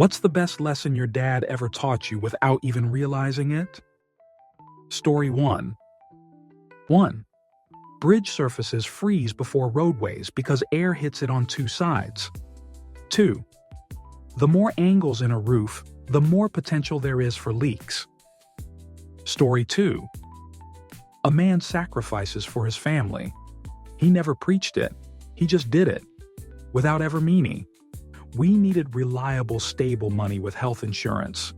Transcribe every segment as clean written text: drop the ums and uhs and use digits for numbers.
What's the best lesson your dad ever taught you without even realizing it? Story 1. 1. Bridge surfaces freeze before roadways because air hits it on two sides. 2. The more angles in a roof, the more potential there is for leaks. Story 2. A man sacrifices for his family. He never preached it, he just did it, without ever meaning. We needed reliable, stable money with health insurance.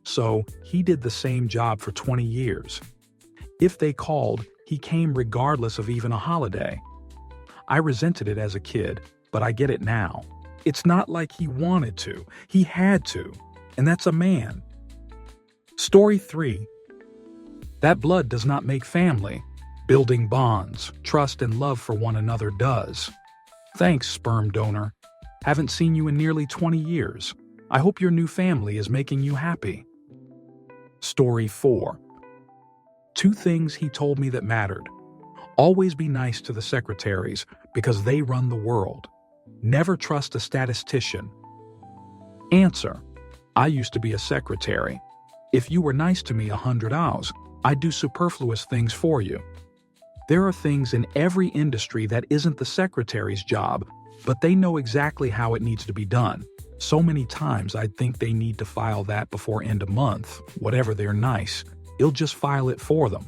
So he did the same job for 20 years. If they called, he came regardless of even a holiday. I resented it as a kid, but I get it now. It's not like he wanted to, he had to, and that's a man. Story 3. That blood does not make family. Building bonds, trust, and love for one another does. Thanks, sperm donor. Haven't seen you in nearly 20 years. I hope your new family is making you happy. Story 4. 2 things he told me that mattered. Always be nice to the secretaries because they run the world. Never trust a statistician. Answer. I used to be a secretary. If you were nice to me 100 hours, I'd do superfluous things for you. There are things in every industry that isn't the secretary's job, but they know exactly how it needs to be done. So many times I'd think they need to file that before end of month, whatever they're nice. It'll just file it for them.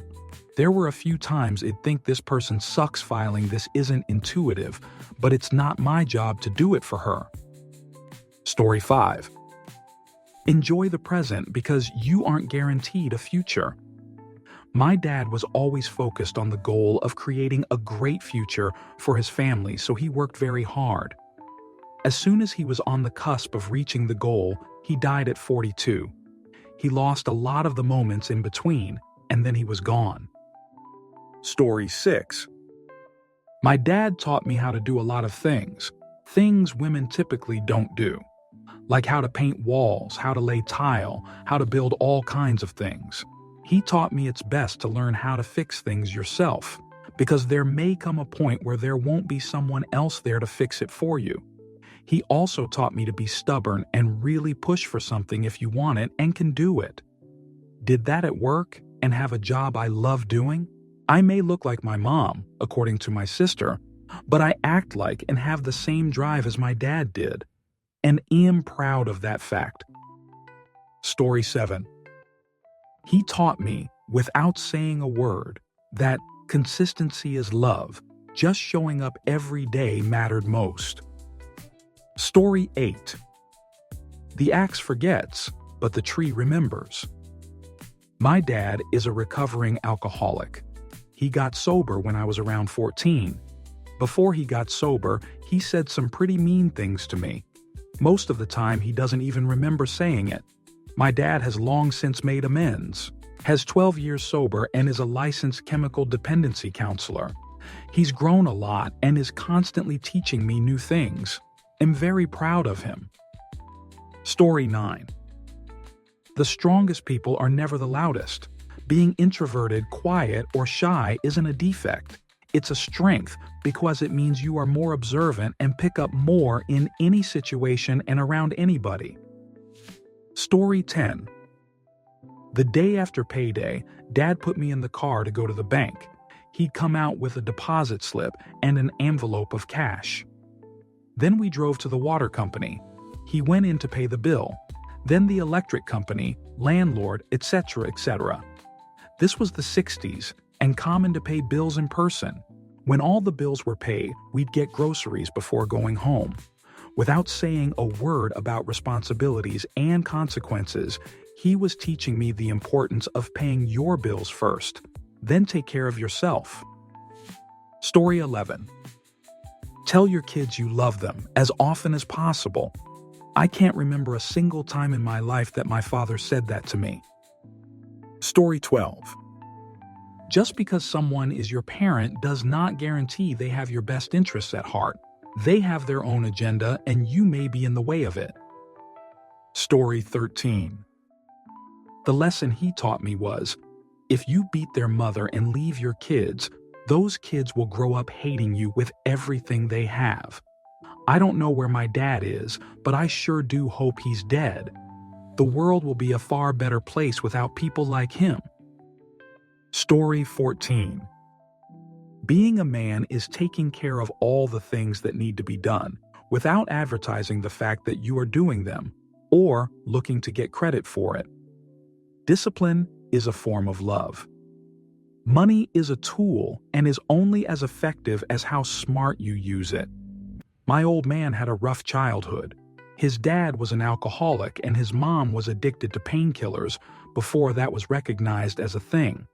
There were a few times I'd think this person sucks filing this isn't intuitive, but it's not my job to do it for her. Story 5. Enjoy the present because you aren't guaranteed a future. My dad was always focused on the goal of creating a great future for his family, so he worked very hard. As soon as he was on the cusp of reaching the goal, he died at 42. He lost a lot of the moments in between, and then he was gone. Story 6. My dad taught me how to do a lot of things women typically don't do. Like how to paint walls, how to lay tile, how to build all kinds of things. He taught me it's best to learn how to fix things yourself, because there may come a point where there won't be someone else there to fix it for you. He also taught me to be stubborn and really push for something if you want it and can do it. Did that at work and have a job I love doing? I may look like my mom, according to my sister, but I act like and have the same drive as my dad did, and am proud of that fact. Story 7. He taught me, without saying a word, that consistency is love. Just showing up every day mattered most. Story 8. The axe forgets, but the tree remembers. My dad is a recovering alcoholic. He got sober when I was around 14. Before he got sober, he said some pretty mean things to me. Most of the time, he doesn't even remember saying it. My dad has long since made amends, has 12 years sober, and is a licensed chemical dependency counselor. He's grown a lot and is constantly teaching me new things. I'm very proud of him. Story 9. The strongest people are never the loudest. Being introverted, quiet, or shy isn't a defect. It's a strength because it means you are more observant and pick up more in any situation and around anybody. Story 10. The day after payday, Dad put me in the car to go to the bank. He'd come out with a deposit slip and an envelope of cash. Then we drove to the water company. He went in to pay the bill. Then the electric company, landlord, etc., etc. This was the 60s, and common to pay bills in person. When all the bills were paid, we'd get groceries before going home. Without saying a word about responsibilities and consequences, he was teaching me the importance of paying your bills first, then take care of yourself. Story 11. Tell your kids you love them as often as possible. I can't remember a single time in my life that my father said that to me. Story 12. Just because someone is your parent does not guarantee they have your best interests at heart. They have their own agenda, and you may be in the way of it. Story 13. The lesson he taught me was, if you beat their mother and leave your kids, those kids will grow up hating you with everything they have. I don't know where my dad is, but I sure do hope he's dead. The world will be a far better place without people like him. Story 14. Being a man is taking care of all the things that need to be done without advertising the fact that you are doing them or looking to get credit for it. Discipline is a form of love. Money is a tool and is only as effective as how smart you use it. My old man had a rough childhood. His dad was an alcoholic and his mom was addicted to painkillers before that was recognized as a thing.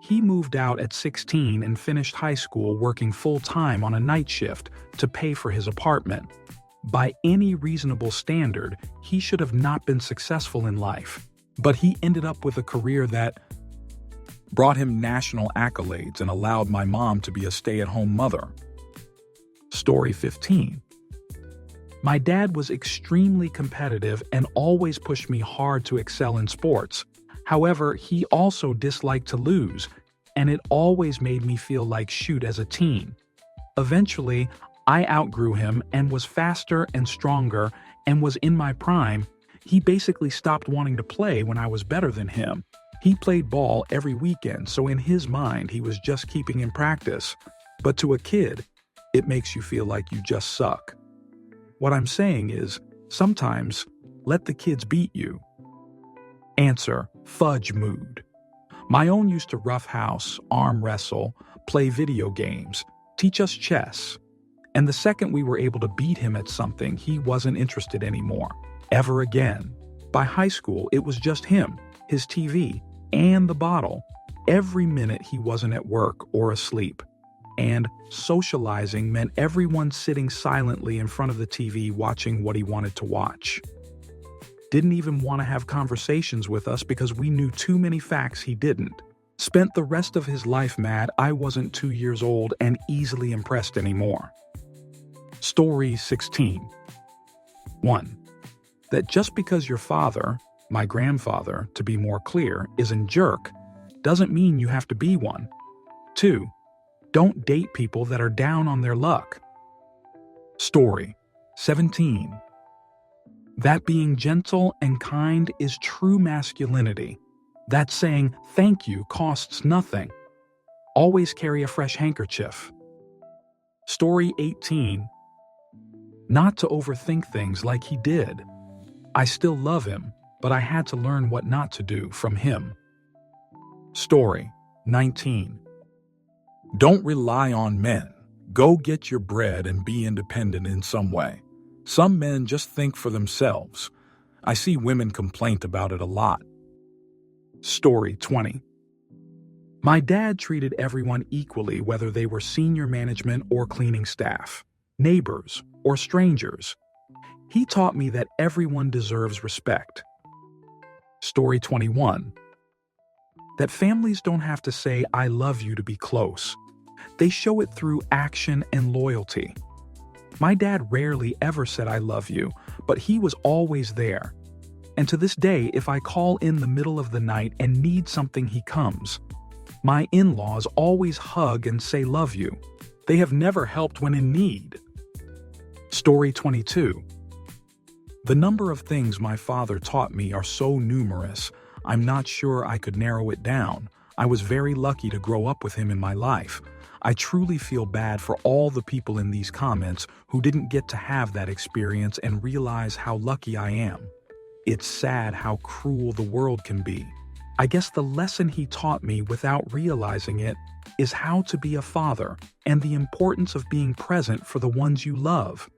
He moved out at 16 and finished high school working full-time on a night shift to pay for his apartment. By any reasonable standard, he should have not been successful in life, but he ended up with a career that brought him national accolades and allowed my mom to be a stay-at-home mother. Story 15. My dad was extremely competitive and always pushed me hard to excel in sports. However, he also disliked to lose, and it always made me feel like shoot as a teen. Eventually, I outgrew him and was faster and stronger and was in my prime. He basically stopped wanting to play when I was better than him. He played ball every weekend, so in his mind, he was just keeping in practice. But to a kid, it makes you feel like you just suck. What I'm saying is, sometimes, let the kids beat you. Answer: fudge mood. My own used to roughhouse, arm wrestle, play video games, teach us chess. And the second we were able to beat him at something, he wasn't interested anymore. Ever again. By high school, it was just him, his TV, and the bottle. Every minute he wasn't at work or asleep. And socializing meant everyone sitting silently in front of the TV watching what he wanted to watch. Didn't even want to have conversations with us because we knew too many facts he didn't. Spent the rest of his life mad I wasn't 2 years old and easily impressed anymore. Story 16. 1. That just because your father, my grandfather, to be more clear, is a jerk, doesn't mean you have to be one. 2. Don't date people that are down on their luck. Story 17. That being gentle and kind is true masculinity. That saying thank you costs nothing. Always carry a fresh handkerchief. Story 18. Not to overthink things like he did. I still love him, but I had to learn what not to do from him. Story 19. Don't rely on men. Go get your bread and be independent in some way. Some men just think for themselves. I see women complain about it a lot. Story 20. My dad treated everyone equally, whether they were senior management or cleaning staff, neighbors or strangers. He taught me that everyone deserves respect. Story 21. That families don't have to say I love you to be close. They show it through action and loyalty. My dad rarely ever said I love you, but he was always there. And to this day, if I call in the middle of the night and need something, he comes. My in-laws always hug and say love you. They have never helped when in need. Story 22. The number of things my father taught me are so numerous, I'm not sure I could narrow it down. I was very lucky to grow up with him in my life. I truly feel bad for all the people in these comments who didn't get to have that experience and realize how lucky I am. It's sad how cruel the world can be. I guess the lesson he taught me without realizing it is how to be a father and the importance of being present for the ones you love.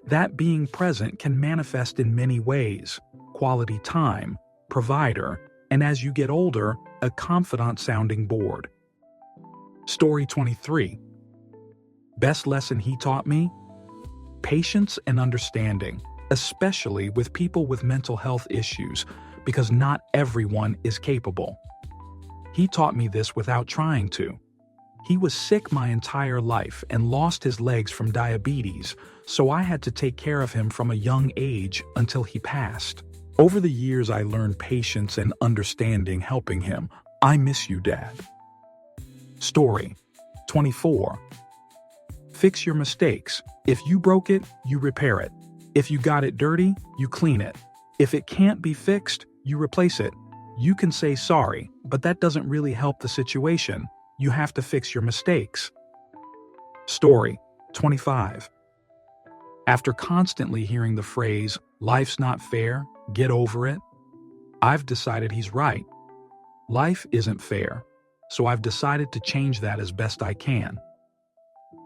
That being present can manifest in many ways: quality time, provider, and as you get older, a confidant-sounding board. Story 23. Best lesson he taught me? Patience and understanding, especially with people with mental health issues, because not everyone is capable. He taught me this without trying to. He was sick my entire life and lost his legs from diabetes, so I had to take care of him from a young age until he passed. Over the years, I learned patience and understanding helping him. I miss you, Dad. Story 24. Fix your mistakes. If you broke it, you repair it. If you got it dirty, you clean it. If it can't be fixed, you replace it. You can say sorry, but that doesn't really help the situation. You have to fix your mistakes. Story 25. After constantly hearing the phrase, "Life's not fair, get over it," I've decided he's right. Life isn't fair, so I've decided to change that as best I can.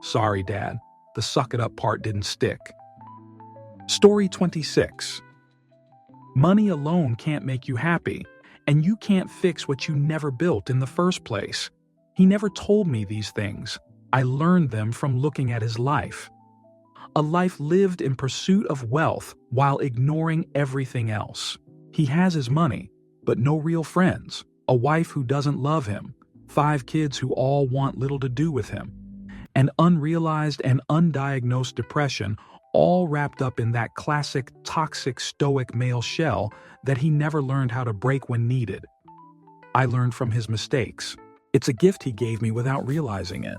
Sorry, Dad, the suck it up part didn't stick. Story 26. Money alone can't make you happy, and you can't fix what you never built in the first place. He never told me these things. I learned them from looking at his life. A life lived in pursuit of wealth while ignoring everything else. He has his money, but no real friends, a wife who doesn't love him, 5 kids who all want little to do with him, and unrealized and undiagnosed depression, all wrapped up in that classic toxic stoic male shell that he never learned how to break when needed. I learned from his mistakes. It's a gift he gave me without realizing it.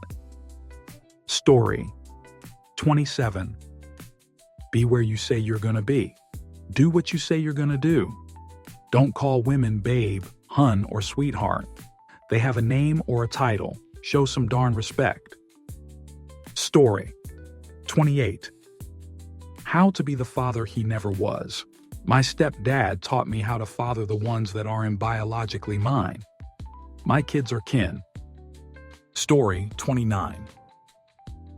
Story 27. Be where you say you're gonna be. Do what you say you're gonna do. Don't call women babe, hun, or sweetheart. They have a name or a title. Show some darn respect. Story 28. How to be the father he never was. My stepdad taught me how to father the ones that aren't biologically mine. My kids are kin. Story 29.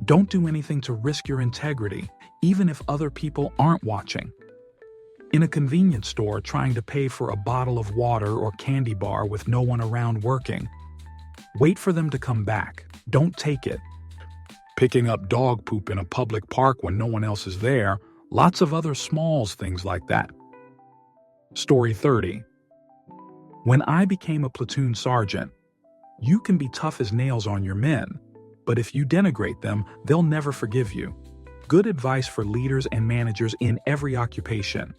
Don't do anything to risk your integrity, even if other people aren't watching. In a convenience store trying to pay for a bottle of water or candy bar with no one around working. Wait for them to come back. Don't take it. Picking up dog poop in a public park when no one else is there. Lots of other smalls things like that. Story 30. When I became a platoon sergeant, you can be tough as nails on your men, but if you denigrate them, they'll never forgive you. Good advice for leaders and managers in every occupation.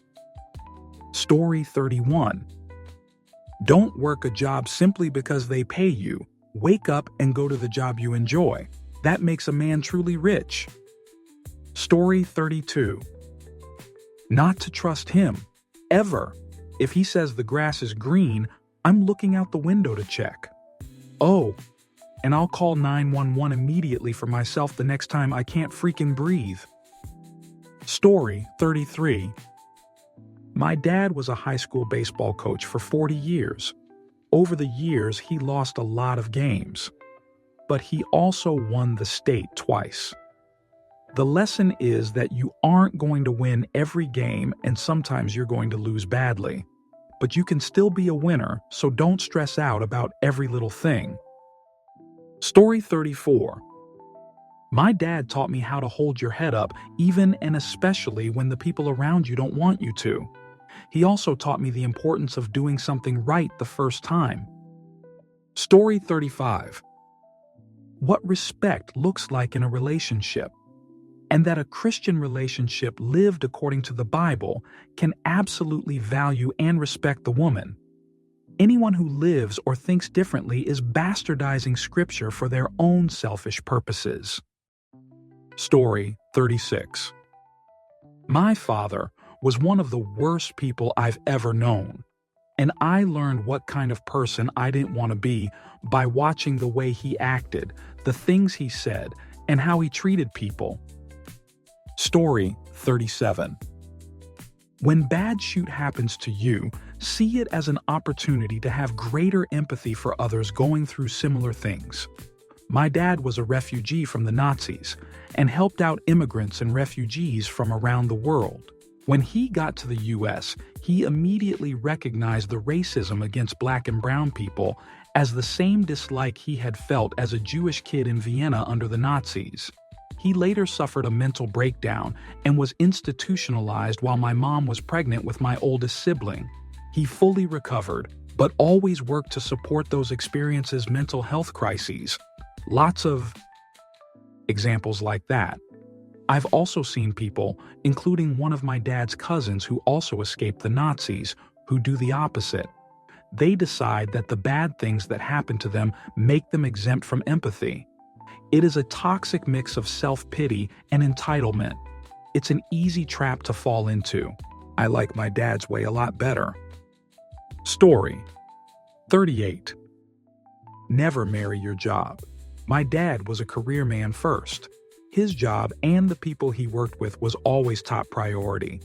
Story 31. Don't work a job simply because they pay you. Wake up and go to the job you enjoy. That makes a man truly rich. Story 32. Not to trust him, ever. If he says the grass is green, I'm looking out the window to check. Oh, and I'll call 911 immediately for myself the next time I can't freaking breathe. Story 33. My dad was a high school baseball coach for 40 years. Over the years, he lost a lot of games. But he also won the state twice. The lesson is that you aren't going to win every game, and sometimes you're going to lose badly. But you can still be a winner, so don't stress out about every little thing. Story 34. My dad taught me how to hold your head up, even and especially when the people around you don't want you to. He also taught me the importance of doing something right the first time. Story 35. What respect looks like in a relationship, and that a Christian relationship lived according to the Bible can absolutely value and respect the woman. Anyone who lives or thinks differently is bastardizing Scripture for their own selfish purposes. Story 36. My father was one of the worst people I've ever known, and I learned what kind of person I didn't want to be by watching the way he acted, the things he said, and how he treated people. Story 37. When bad shit happens to you, see it as an opportunity to have greater empathy for others going through similar things. My dad was a refugee from the Nazis and helped out immigrants and refugees from around the world. When he got to the U.S., he immediately recognized the racism against black and brown people as the same dislike he had felt as a Jewish kid in Vienna under the Nazis. He later suffered a mental breakdown and was institutionalized while my mom was pregnant with my oldest sibling. He fully recovered, but always worked to support those experiences mental health crises. Lots of examples like that. I've also seen people, including one of my dad's cousins who also escaped the Nazis, who do the opposite. They decide that the bad things that happen to them make them exempt from empathy. It is a toxic mix of self-pity and entitlement. It's an easy trap to fall into. I like my dad's way a lot better. Story 38. Never marry your job. My dad was a career man first. His job and the people he worked with was always top priority.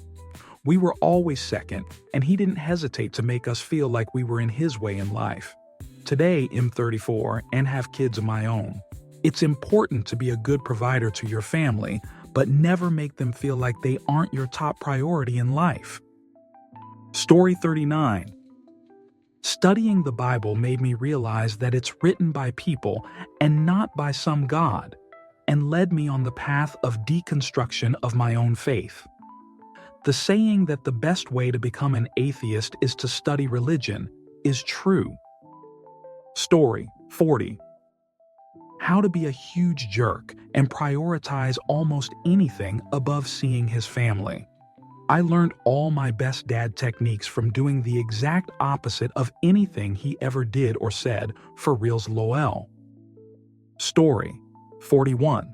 We were always second, and he didn't hesitate to make us feel like we were in his way in life. Today, I'm 34 and have kids of my own. It's important to be a good provider to your family, but never make them feel like they aren't your top priority in life. Story 39. Studying the Bible made me realize that it's written by people and not by some God, and led me on the path of deconstruction of my own faith. The saying that the best way to become an atheist is to study religion is true. Story 40. How to be a huge jerk and prioritize almost anything above seeing his family. I learned all my best dad techniques from doing the exact opposite of anything he ever did or said, for reals lol. Story 41.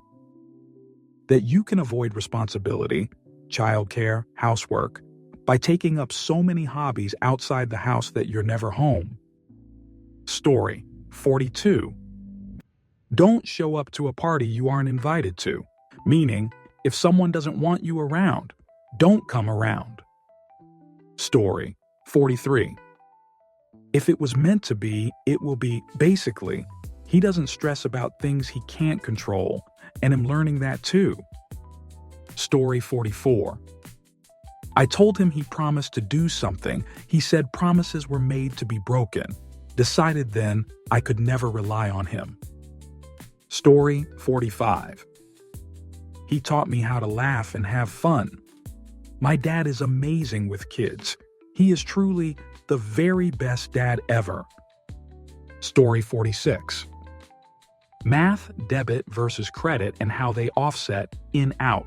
That you can avoid responsibility, childcare, housework, by taking up so many hobbies outside the house that you're never home. Story 42. Don't show up to a party you aren't invited to, meaning if someone doesn't want you around, don't come around. Story 43. If it was meant to be, it will be. Basically, he doesn't stress about things he can't control, and I'm learning that too. Story 44. I told him he promised to do something. He said promises were made to be broken. Decided then I could never rely on him. Story 45. He taught me how to laugh and have fun. My dad is amazing with kids. He is truly the very best dad ever. Story 46. Math, debit versus credit, and how they offset in-out.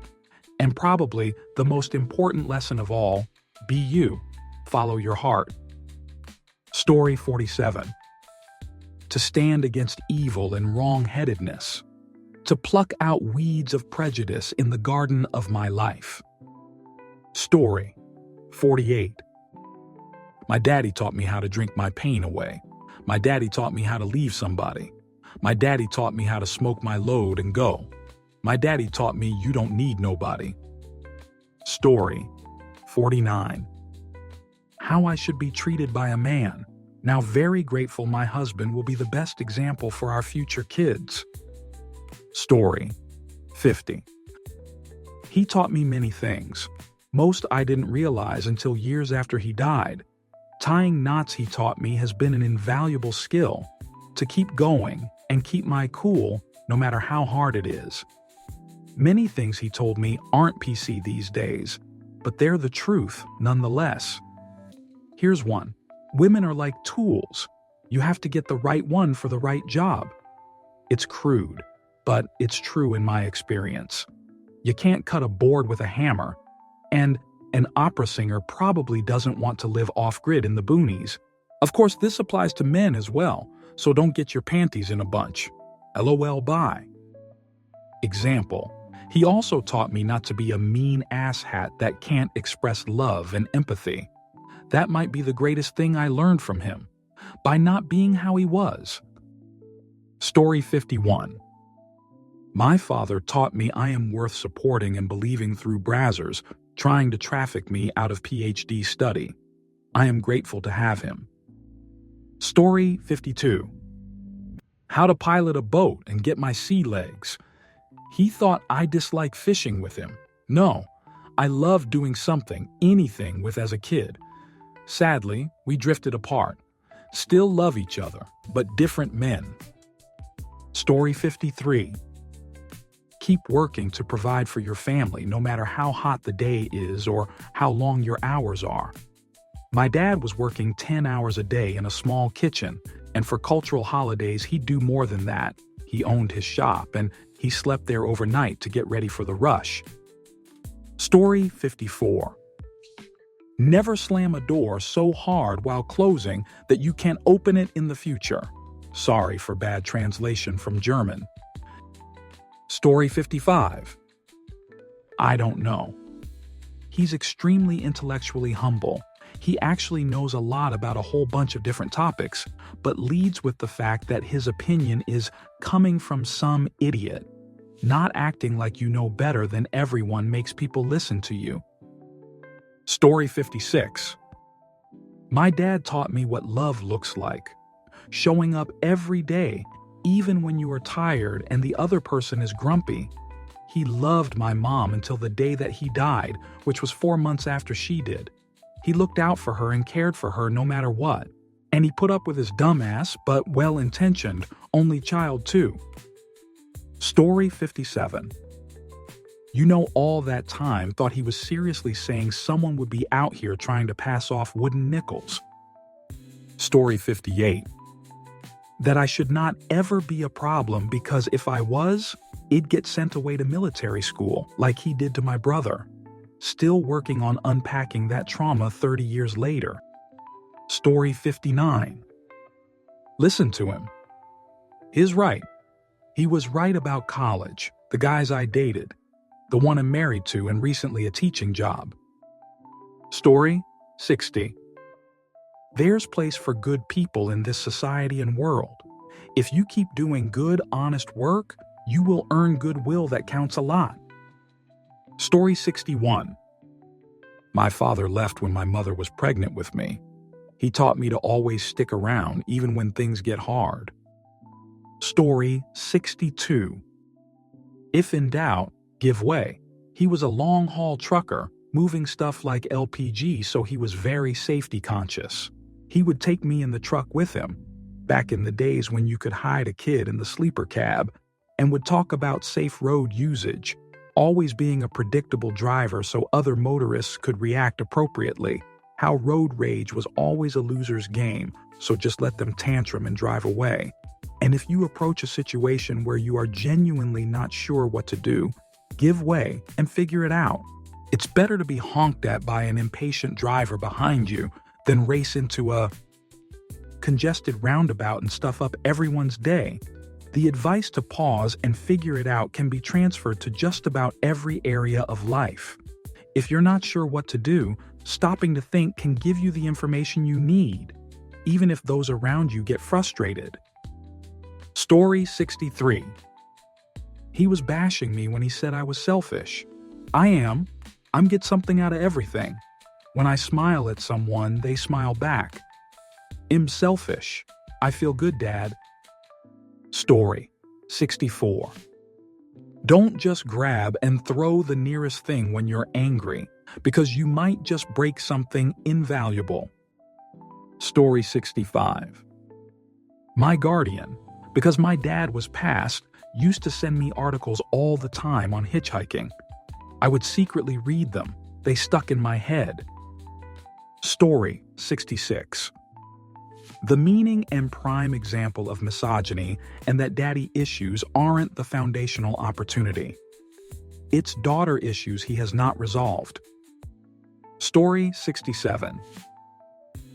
And probably the most important lesson of all, be you. Follow your heart. Story 47. To stand against evil and wrong-headedness. To pluck out weeds of prejudice in the garden of my life. Story 48. My daddy taught me how to drink my pain away. My daddy taught me how to leave somebody. My daddy taught me how to smoke my load and go. My daddy taught me you don't need nobody. Story 49. How I should be treated by a man. Now very grateful my husband will be the best example for our future kids. Story 50. He taught me many things. Most I didn't realize until years after he died. Tying knots, he taught me, has been an invaluable skill to keep going and keep my cool no matter how hard it is. Many things he told me aren't PC these days, but they're the truth nonetheless. Here's one. Women are like tools. You have to get the right one for the right job. It's crude, but it's true in my experience. You can't cut a board with a hammer, and an opera singer probably doesn't want to live off-grid in the boonies. Of course, this applies to men as well, so don't get your panties in a bunch. LOL, bye. Example. He also taught me not to be a mean asshat that can't express love and empathy. That might be the greatest thing I learned from him, by not being how he was. Story 51. My father taught me I am worth supporting and believing through brazzers trying to traffic me out of PhD study. I am grateful to have him. Story 52. How to pilot a boat and get my sea legs. He thought I disliked fishing with him. No, I loved doing something, anything with as a kid. Sadly, we drifted apart. Still love each other, but different men. Story 53. Keep working to provide for your family no matter how hot the day is or how long your hours are. My dad was working 10 hours a day in a small kitchen, and for cultural holidays he'd do more than that. He owned his shop, and he slept there overnight to get ready for the rush. Story 54. Never slam a door so hard while closing that you can't open it in the future. Sorry for bad translation from German. Story 55. I don't know. He's extremely intellectually humble. He actually knows a lot about a whole bunch of different topics, but leads with the fact that his opinion is coming from some idiot. Not acting like you know better than everyone makes people listen to you. Story 56. My dad taught me what love looks like. Showing up every day, even when you are tired and the other person is grumpy. He loved my mom until the day that he died, which was 4 months after she did. He looked out for her and cared for her no matter what. And he put up with his dumbass, but well-intentioned, only child too. Story 57. You know, all that time thought he was seriously saying someone would be out here trying to pass off wooden nickels. Story 58. That I should not ever be a problem because if I was, it'd get sent away to military school like he did to my brother. Still working on unpacking that trauma 30 years later. Story 59. Listen to him. He's right. He was right about college, the guys I dated, the one I'm married to and recently a teaching job. Story 60. There's place for good people in this society and world. If you keep doing good, honest work, you will earn goodwill that counts a lot. Story 61. My father left when my mother was pregnant with me. He taught me to always stick around even when things get hard. Story 62. If in doubt, give way. He was a long-haul trucker, moving stuff like LPG, so he was very safety conscious. He would take me in the truck with him, back in the days when you could hide a kid in the sleeper cab, and would talk about safe road usage, always being a predictable driver so other motorists could react appropriately, how road rage was always a loser's game, so just let them tantrum and drive away. And if you approach a situation where you are genuinely not sure what to do, give way and figure it out. It's better to be honked at by an impatient driver behind you than race into a congested roundabout and stuff up everyone's day. The advice to pause and figure it out can be transferred to just about every area of life. If you're not sure what to do, stopping to think can give you the information you need, even if those around you get frustrated. Story 63. He was bashing me when he said I was selfish. I'm get something out of everything. When I smile at someone, they smile back. I'm selfish. I feel good, Dad. Story 64. Don't just grab and throw the nearest thing when you're angry, because you might just break something invaluable. Story 65. My guardian, because my dad was passed, used to send me articles all the time on hitchhiking. I would secretly read them. They stuck in my head. Story 66. The meaning and prime example of misogyny and that daddy issues aren't the foundational opportunity. It's daughter issues he has not resolved. Story 67.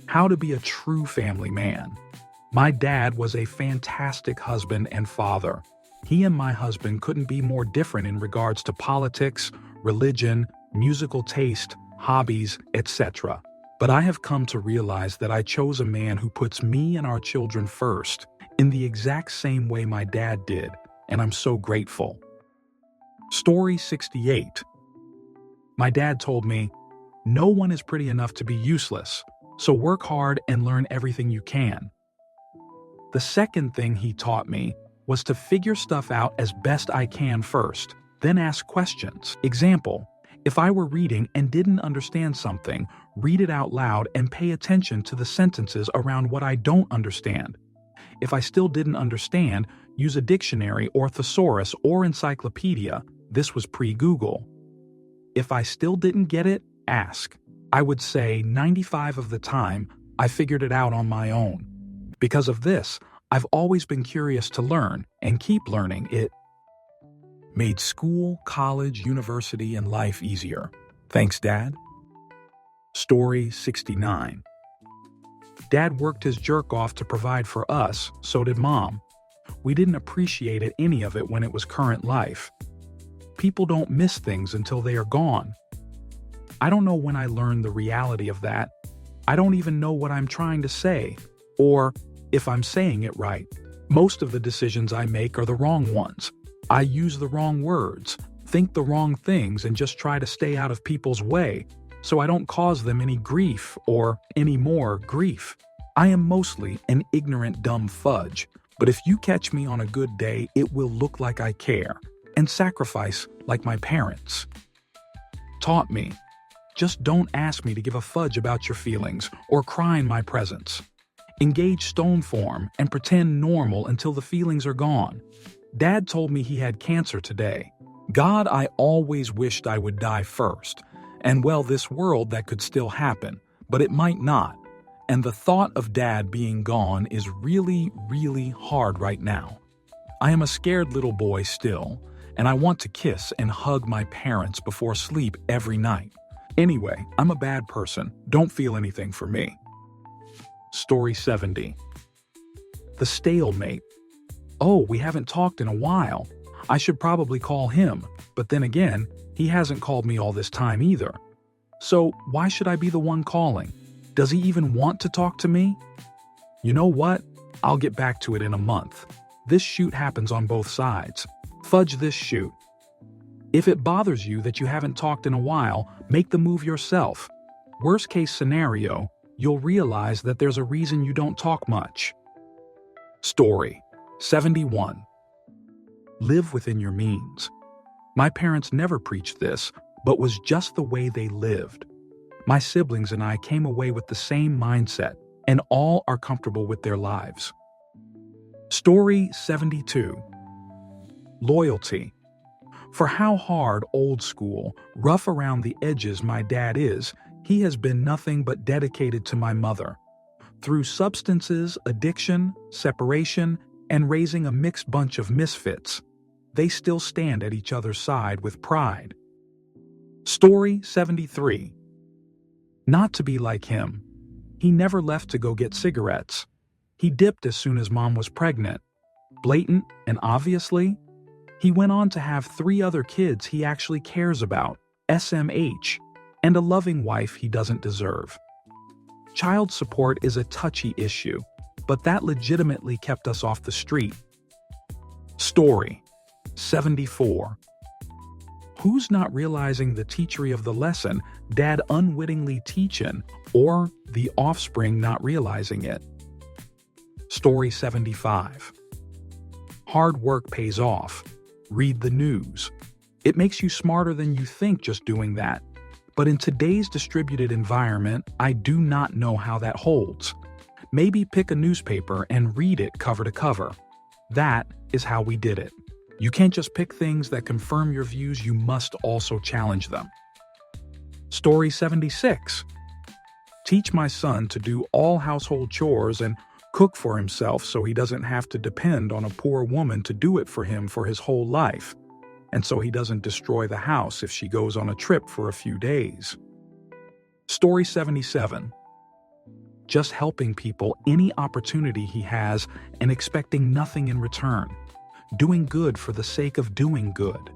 How to be a true family man. My dad was a fantastic husband and father. He and my husband couldn't be more different in regards to politics, religion, musical taste, hobbies, etc. But I have come to realize that I chose a man who puts me and our children first in the exact same way my dad did, and I'm so grateful. Story 68. My dad told me, no one is pretty enough to be useless, so work hard and learn everything you can. The second thing he taught me was to figure stuff out as best I can first, then ask questions. Example, if I were reading and didn't understand something, read it out loud and pay attention to the sentences around what I don't understand. If I still didn't understand, use a dictionary or thesaurus or encyclopedia. This was pre-Google. If I still didn't get it, ask. I would say 95% of the time, I figured it out on my own. Because of this, I've always been curious to learn and keep learning. It made school, college, university, and life easier. Thanks, Dad. Story 69. Dad worked his jerk off to provide for us, so did Mom. We didn't appreciate any of it when it was current life. People don't miss things until they are gone. I don't know when I learned the reality of that. I don't even know what I'm trying to say, or if I'm saying it right. Most of the decisions I make are the wrong ones. I use the wrong words, think the wrong things, and just try to stay out of people's way, so I don't cause them any grief or any more grief. I am mostly an ignorant dumb fudge, but if you catch me on a good day, it will look like I care, and sacrifice like my parents taught me. Just don't ask me to give a fudge about your feelings or cry in my presence. Engage stone form and pretend normal until the feelings are gone. Dad told me he had cancer today. God, I always wished I would die first. And well, this world that could still happen, but it might not. And the thought of Dad being gone is really, really hard right now. I am a scared little boy still, and I want to kiss and hug my parents before sleep every night. Anyway, I'm a bad person. Don't feel anything for me. Story 70. The stalemate. Oh, we haven't talked in a while. I should probably call him, but then again, he hasn't called me all this time either. So why should I be the one calling? Does he even want to talk to me? You know what? I'll get back to it in a month. This shoot happens on both sides. Fudge this shoot. If it bothers you that you haven't talked in a while, make the move yourself. Worst case scenario, you'll realize that there's a reason you don't talk much. Story 71. Live within your means. My parents never preached this, but was just the way they lived. My siblings and I came away with the same mindset, and all are comfortable with their lives. Story 72. Loyalty. For how hard, old school, rough around the edges my dad is, he has been nothing but dedicated to my mother. Through substances, addiction, separation, and raising a mixed bunch of misfits, they still stand at each other's side with pride. Story 73. Not to be like him. He never left to go get cigarettes. He dipped as soon as mom was pregnant. Blatant and obviously, he went on to have 3 other kids he actually cares about, SMH, and a loving wife he doesn't deserve. Child support is a touchy issue, but that legitimately kept us off the street. Story 74. Who's not realizing the teachery of the lesson dad unwittingly teachin', or the offspring not realizing it? Story 75. Hard work pays off. Read the news. It makes you smarter than you think just doing that. But in today's distributed environment, I do not know how that holds. Maybe pick a newspaper and read it cover to cover. That is how we did it. You can't just pick things that confirm your views, you must also challenge them. Story 76. Teach my son to do all household chores and cook for himself so he doesn't have to depend on a poor woman to do it for him for his whole life, and so he doesn't destroy the house if she goes on a trip for a few days. Story 77. Just helping people any opportunity he has and expecting nothing in return. Doing good for the sake of doing good.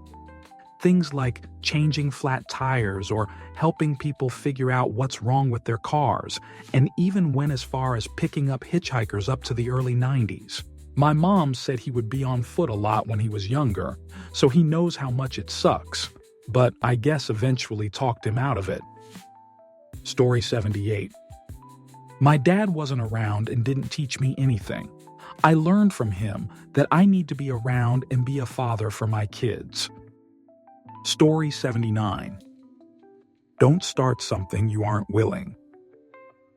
Things like changing flat tires or helping people figure out what's wrong with their cars, and even went as far as picking up hitchhikers up to the early 90s. My mom said he would be on foot a lot when he was younger, so he knows how much it sucks, but I guess eventually talked him out of it. Story 78. My dad wasn't around and didn't teach me anything. I learned from him that I need to be around and be a father for my kids. Story 79. Don't start something you aren't willing.